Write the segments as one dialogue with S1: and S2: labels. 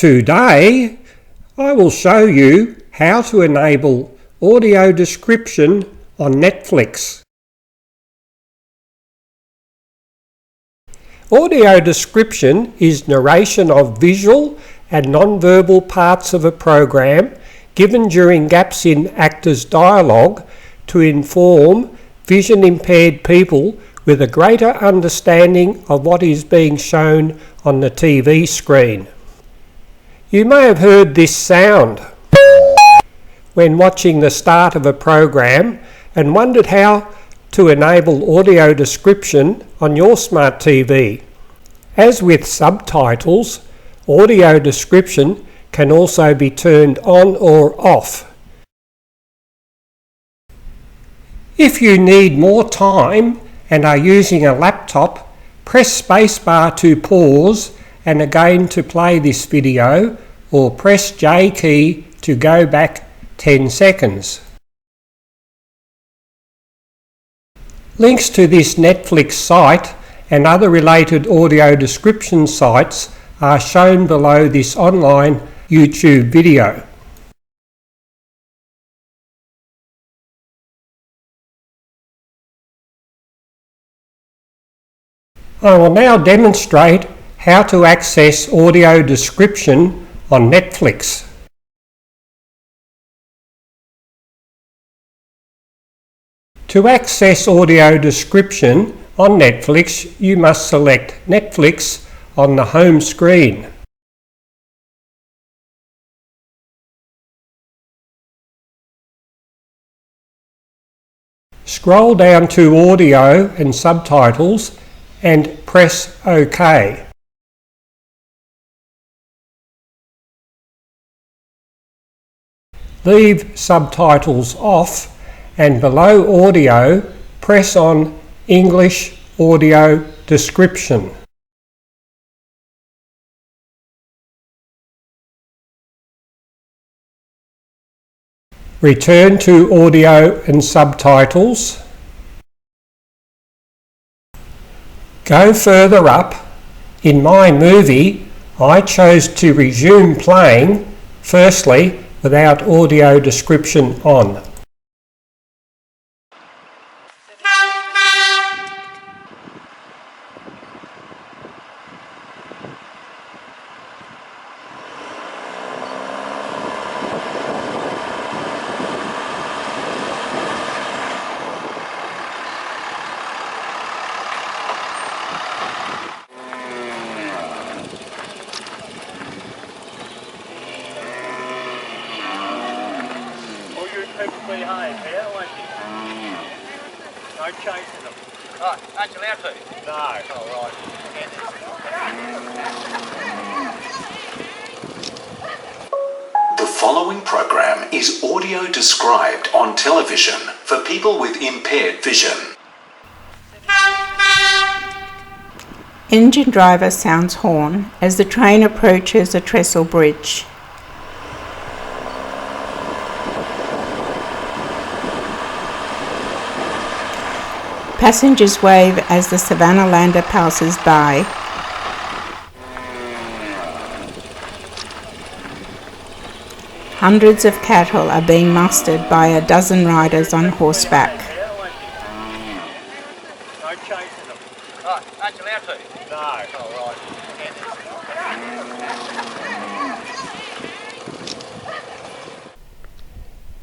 S1: Today, I will show you how to enable audio description on Netflix. Audio description is narration of visual and non-verbal parts of a program given during gaps in actors' dialogue to inform vision-impaired people with a greater understanding of what is being shown on the TV screen. You may have heard this sound when watching the start of a program and wondered how to enable audio description on your smart TV. As with subtitles, audio description can also be turned on or off. If you need more time and are using a laptop, press spacebar to pause and again to play this video, or press J key to go back 10 seconds. Links to this Netflix site and other related audio description sites are shown below this online YouTube video. I will now demonstrate how to access audio description on Netflix. To access audio description on Netflix, you must select Netflix on the home screen. Scroll down to Audio and Subtitles and press OK. Leave subtitles off and below Audio, press on English Audio Description. Return to Audio and Subtitles. Go further up. In My Movie, I chose to resume playing, firstly without audio description on.
S2: People behave here, won't you? No chasing them. Oh, aren't you allowed to? No. Oh, right.
S3: The following program is audio described on television for people with impaired vision.
S4: Engine driver sounds horn as the train approaches a trestle bridge. Passengers wave as the Savannah lander passes by. Hundreds of cattle are being mustered by a dozen riders on horseback.
S2: No chasing them. Oh, aren't you allowed to? No. Oh, right.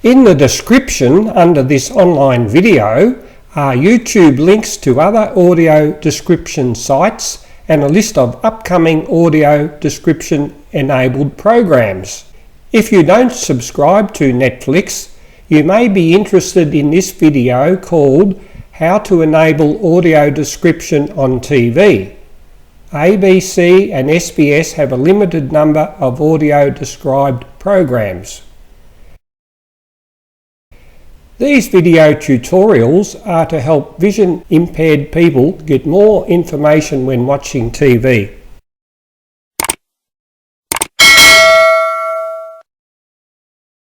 S1: In the description under this online video are YouTube links to other audio description sites and a list of upcoming audio description enabled programs. If you don't subscribe to Netflix, you may be interested in this video called How to Enable Audio Description on TV. ABC and SBS have a limited number of audio described programs. These video tutorials are to help vision impaired people get more information when watching TV.